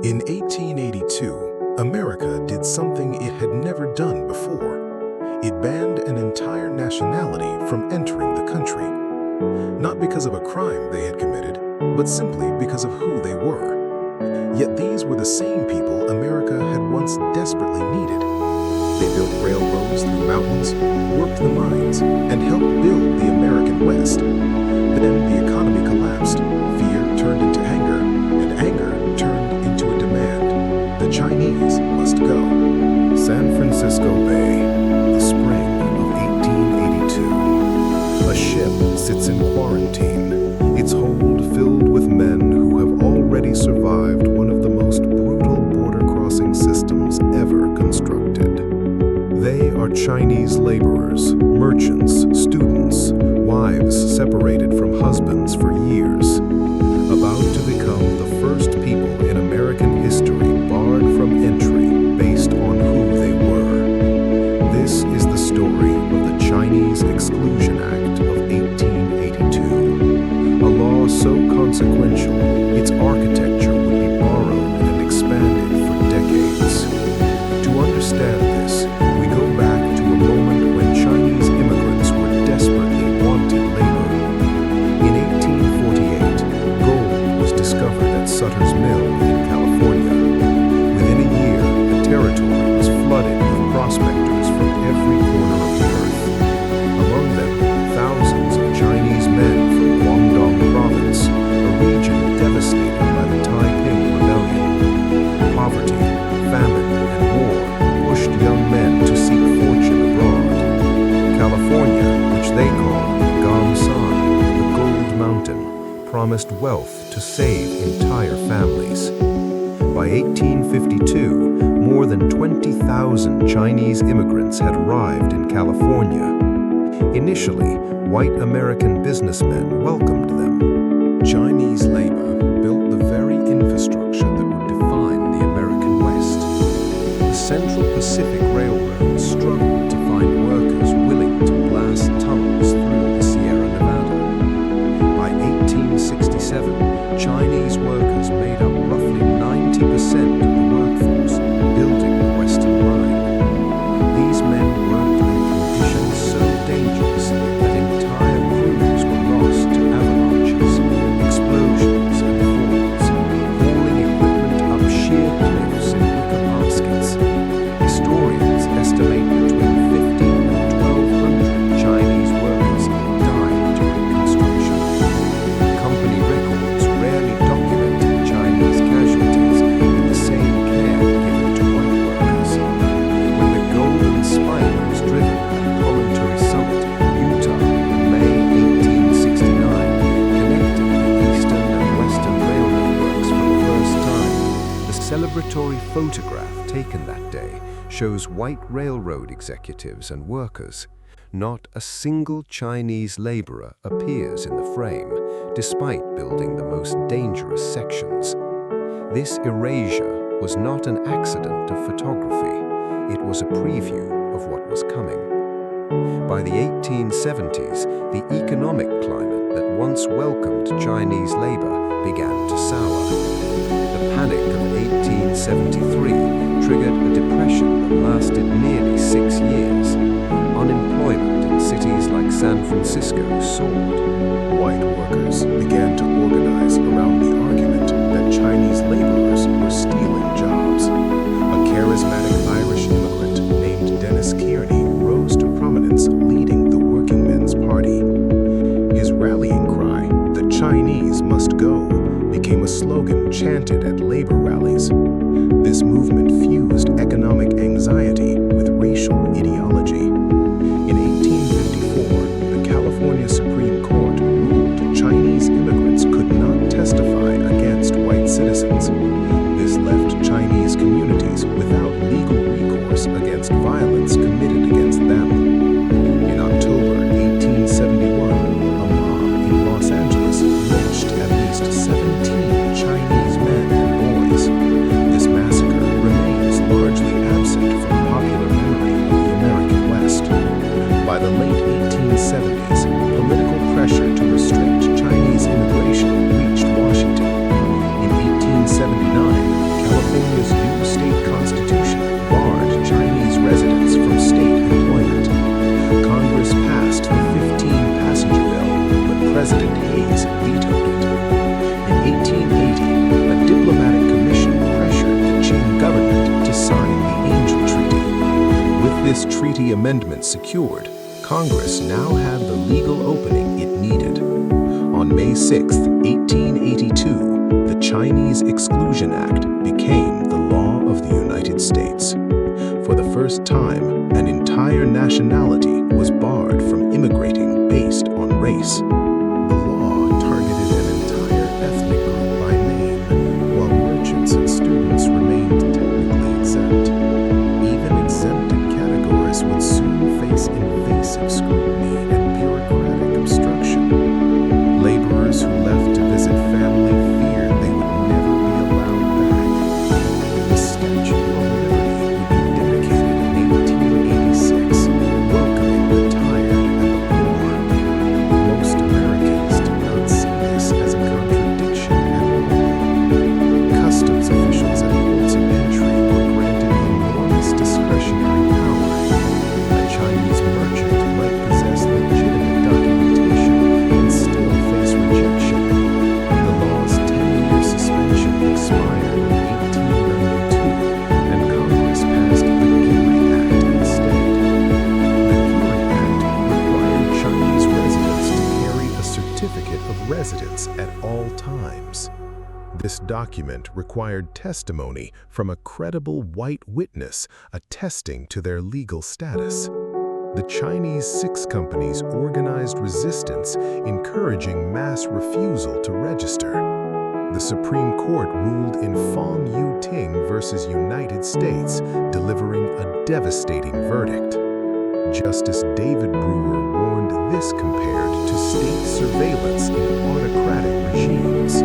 In 1882, America did something it had never done before. It banned an entire nationality from entering the country. Not because of a crime they had committed, but simply because of who they were. Yet these were the same people America had once desperately needed. They built railroads through mountains, worked the mines, and helped build the American West. Then the economy collapsed, fear turned into anger, and anger turned into a demand. The Chinese must go. San Francisco Bay, the spring of 1882. A ship sits in quarantine, its hold filled with men who have already survived one of the most brutal border crossing systems ever constructed. They are Chinese laborers, merchants, students, wives separated from husbands for years, about to become the first people in American history barred from entry based on who they were. This is the story of the Chinese Exclusion Act of 1882, a law so consequential its architecture would be borrowed and expanded for decades. To understand this, we go back to a moment when Chinese immigrants were desperately wanted labor. In 1848, gold was discovered at Sutter's Mill in California. Within a year, the territory was flooded with prospectors from every corner of the earth. Among them, thousands of Chinese men from Guangdong province, a region devastated by the Taiping Rebellion. Poverty, famine, and war pushed young men to seek fortune abroad. California, which they called Gamsan, the Gold Mountain, promised wealth to save entire families. By 1852, more than 20,000 Chinese immigrants had arrived in California. Initially, white American businessmen welcomed them. Chinese labor built the very infrastructure that would define the American West. The Central Pacific Railroad struggled to find workers willing to blast tunnels through the Sierra Nevada. By 1867, Chinese workers made up roughly 90% of the workforce building the Western Line. These men worked in conditions so dangerous that entire crews were lost to avalanches, explosions, and falls, hauling equipment up sheer cliffs in wicker baskets. Historians estimate between 15 and 1,200 Chinese workers died during construction. Company records rarely documented Chinese casualties with the same care given to white workers. When the Golden Spike was driven at Promontory Summit, Utah, in May 1869, connecting the Eastern and Western Railroad works for the first time, the celebratory photograph taken that day shows white railroad executives and workers. Not a single Chinese laborer appears in the frame, despite building the most dangerous sections. This erasure was not an accident of photography. It was a preview of what was coming. By the 1870s, the economic climate that once welcomed Chinese labor began to sour. The Panic of 1873 triggered a depression that lasted nearly 6 years. Unemployment in cities like San Francisco soared. White workers began to organize around the argument that Chinese laborers were stealing jobs. A charismatic Irish immigrant named Dennis Kearney rose to prominence leading the Working Men's Party. His rallying cry, "The Chinese must go," became a slogan chanted at labor rallies. This movement fused economic anxiety with racial ideology. In 1854, the California Supreme Court ruled Chinese immigrants could not testify against white citizens. This left Chinese communities without legal recourse against violence committed against them. In October 1871, a mob in Los Angeles lynched at least 17 Chinese men and boys. This massacre remains largely absent from popular memory of the American treaty amendments secured, Congress now had the legal opening it needed. On May 6, 1882, the Chinese Exclusion Act became the law of the United States. For the first time, an entire nationality was barred from immigrating based on race. The law targeted an entire ethnic group by name, while merchants and students remained technically exempt. Even exempted categories would soon face invasive scrutiny and bureaucratic obstruction. Laborers who left to visit family feared they would never be allowed back. The Statue of Liberty would be dedicated in 1886, welcoming the tired and the poor. Most Americans did not see this as a contradiction at all. Customs officials at ports of entry were granted enormous discretionary power. A Chinese merchant might possess legitimate documentation and still face rejection. The law's 10-year suspension expired in 1892, and Congress passed the Geary Act instead. The Geary Act required Chinese residents to carry a certificate of residence at all times. This document required testimony from a credible white witness attesting to their legal status. The Chinese Six Companies organized resistance, encouraging mass refusal to register. The Supreme Court ruled in Fong Yu Ting versus United States, delivering a devastating verdict. Justice David Brewer warned this compared to state surveillance in autocratic regimes.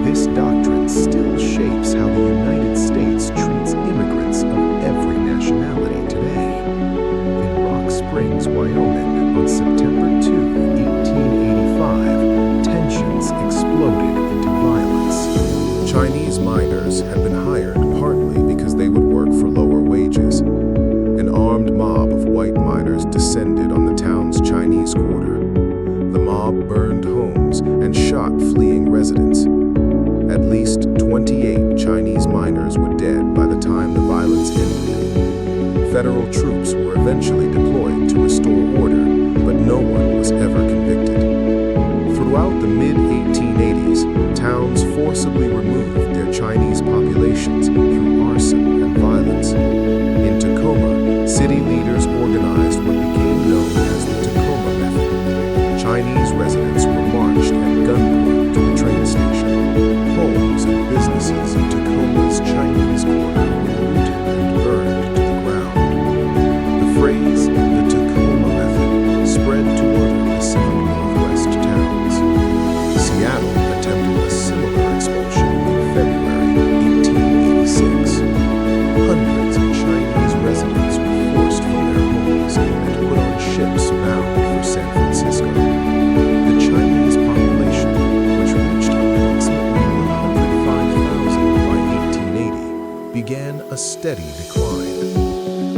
This doctrine still shapes how the United States treats immigrants of every nationality today. In Rock Springs, Wyoming, on September 2, 1885, tensions exploded into violence. Chinese miners had been hired partly because they would work for lower wages. An armed mob of white miners descended on the town's Chinese quarter. The mob burned homes and shot fleeing residents. At least 28 Chinese miners were dead by the time the violence ended. Federal troops were eventually deployed to restore order, but no one was ever convicted. Throughout the mid-1880s, towns forcibly removed their Chinese populations through arson and violence. In Tacoma, city leaders organized what became known as the Tacoma method. Chinese residents were marched at gunpoint to the train station. Homes and businesses in Tacoma's Chinese quarter were looted and burned to the ground. The phrase, the Tacoma method, spread to other Pacific Northwest towns. Seattle attempted a similar expulsion in February 1886. Hundreds of Chinese residents were forced from their homes and put on ships bound for San Francisco. The Chinese population, which reached approximately 105,000 by 1880, began a steady decline.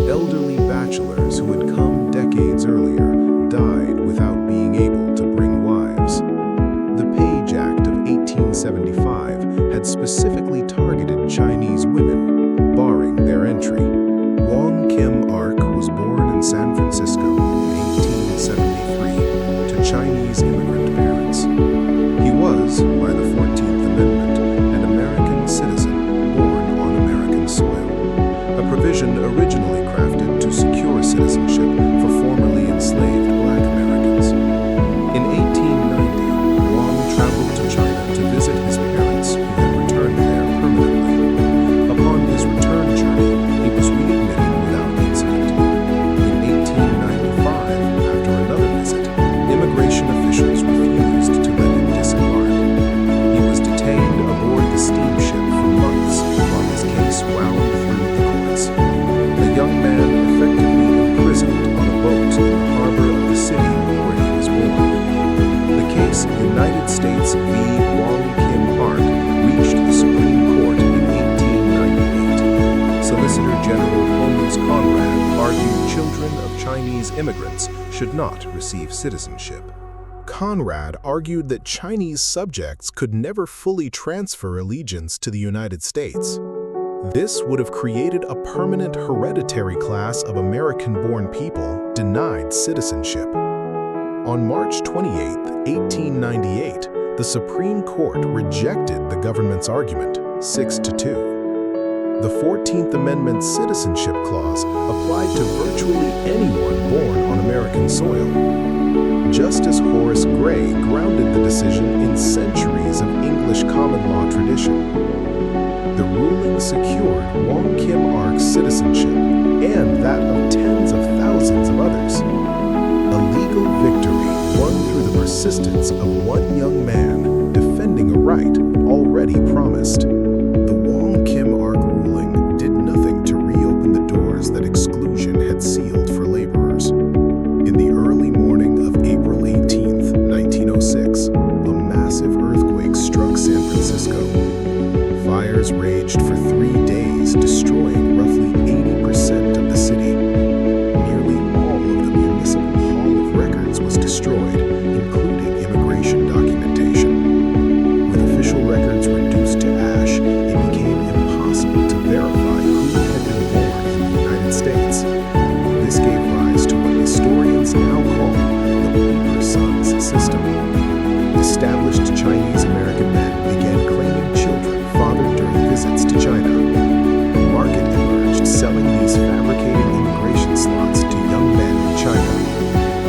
Elderly bachelors who had come decades earlier died without being able to bring wives. The Page Act of 1875 had specifically targeted Chinese women, barring their entry. Wong Kim Ark was born in San Francisco in 1873 to Chinese immigrant parents. He was, by the 14th Amendment, an American citizen born on American soil, a provision originally crafted to secure citizenship for formerly enslaved Black Americans. In 1890, Wong traveled to China to visit his parents who had returned there permanently. Upon his return journey, he was readmitted without incident. In 1895, after another visit, immigration officials refused to let him disembark. He was detained aboard the steamship for months while his case wound through the courts. A young man effectively imprisoned on a boat in the harbor of the city where he was born. The case United States v. Wong Kim Ark reached the Supreme Court in 1898. Solicitor General Holmes Conrad argued children of Chinese immigrants should not receive citizenship. Conrad argued that Chinese subjects could never fully transfer allegiance to the United States. This would have created a permanent hereditary class of American-born people denied citizenship. On March 28, 1898, the Supreme Court rejected the government's argument, 6-2. The 14th Amendment Citizenship Clause applied to virtually anyone born on American soil. Justice Horace Gray grounded the decision in centuries of English common law tradition. The ruling secured Wong Kim Ark's citizenship and that of tens of thousands of others. A legal victory won through the persistence of one young man defending a right already promised. The Wong Kim Ark ruling did nothing to reopen the doors that exclusion had sealed for laborers. In the early morning of April 18, 1906, a massive earthquake struck San Francisco. Fires raged for 3 days, destroying roughly 80% of the city. Nearly all of the Municipal Hall of Records was destroyed, including immigration documentation. With official records reduced to ash, it became impossible to verify who had been born in the United States. This gave rise to what historians now call the Paper Sons system. Established Chinese American men began claiming children fathered during visits to China. A market emerged selling these fabricated immigration slots to young men in China.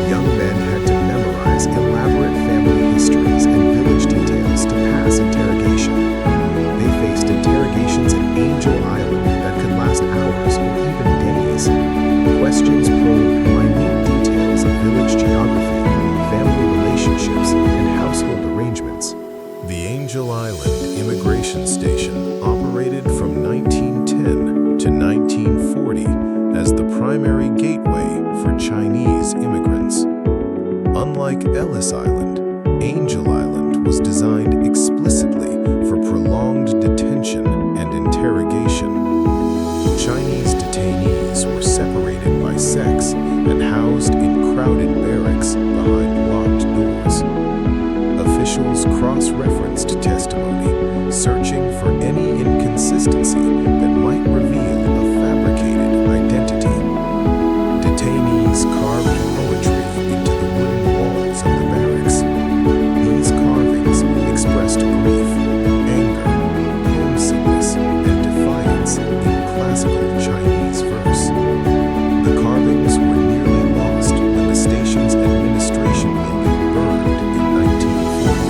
Young men had to memorize elaborate family histories and village details to pass interrogation. They faced interrogations in Angel Island that could last hours or even days. Questions probed minute details of village geography, family relationships, and household arrangements. The Angel Island Immigration Station operated from 1910 to 1940 as the primary gateway for Chinese immigrants. Unlike Ellis Island, Angel Island was designed explicitly for prolonged detention and interrogation. Chinese detainees were separated by sex and housed in crowded barracks behind locked doors. Officials cross-referenced testimony, searching for any inconsistency that might reveal a fabricated identity. Detainees carved poetry into the wooden walls of the barracks. These carvings expressed grief, anger, homesickness, and defiance in classical Chinese verse. The carvings were nearly lost when the station's administration building burned in 1940.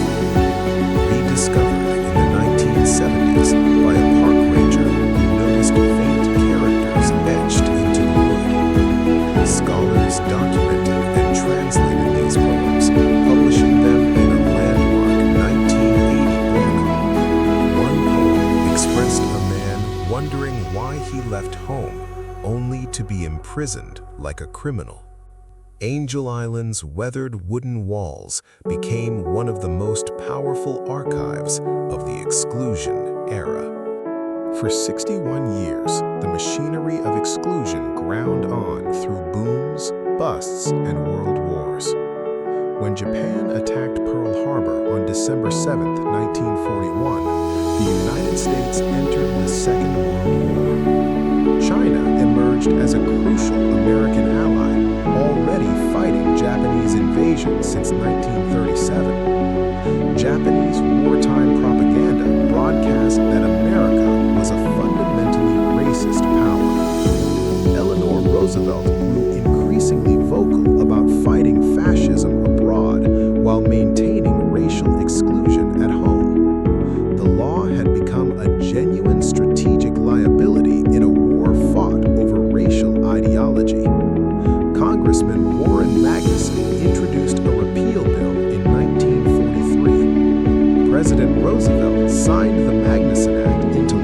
Rediscovered in the 1970s by a park ranger who noticed faint characters etched into the wood. Scholars documented and translated these poems, publishing them in a landmark 1980 book. One poem expressed a man wondering why he left home, only to be imprisoned like a criminal. Angel Island's weathered wooden walls became one of the most powerful archives of the exclusion era. For 61 years, the machinery of exclusion ground on through booms, busts, and world wars. When Japan attacked Pearl Harbor on December 7, 1941, the United States entered the Second World War. China emerged as a crucial American ally, already fighting Japanese invasion since 1937. Japanese wartime propaganda broadcast that America was a fundamentally racist power. Eleanor Roosevelt grew increasingly vocal about fighting fascism abroad while maintaining racial exclusion at home. The law had become a genuine strategic liability in a war fought over racial ideology. Congressman Warren Magnuson introduced a repeal bill in 1943. President Roosevelt signed the Magnuson Act into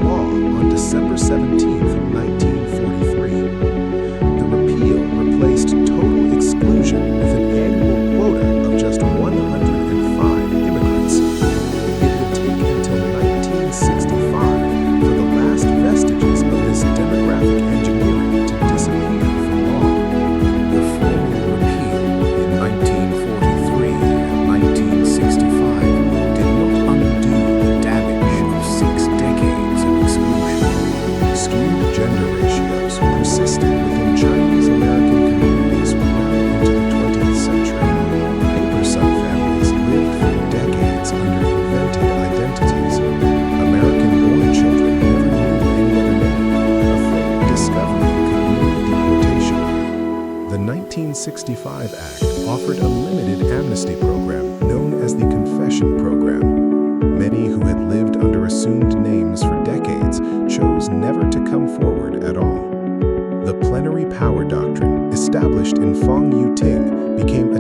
1865 Act offered a limited amnesty program known as the Confession Program. Many who had lived under assumed names for decades chose never to come forward at all. The plenary power doctrine, established in Fong Yu Ting, became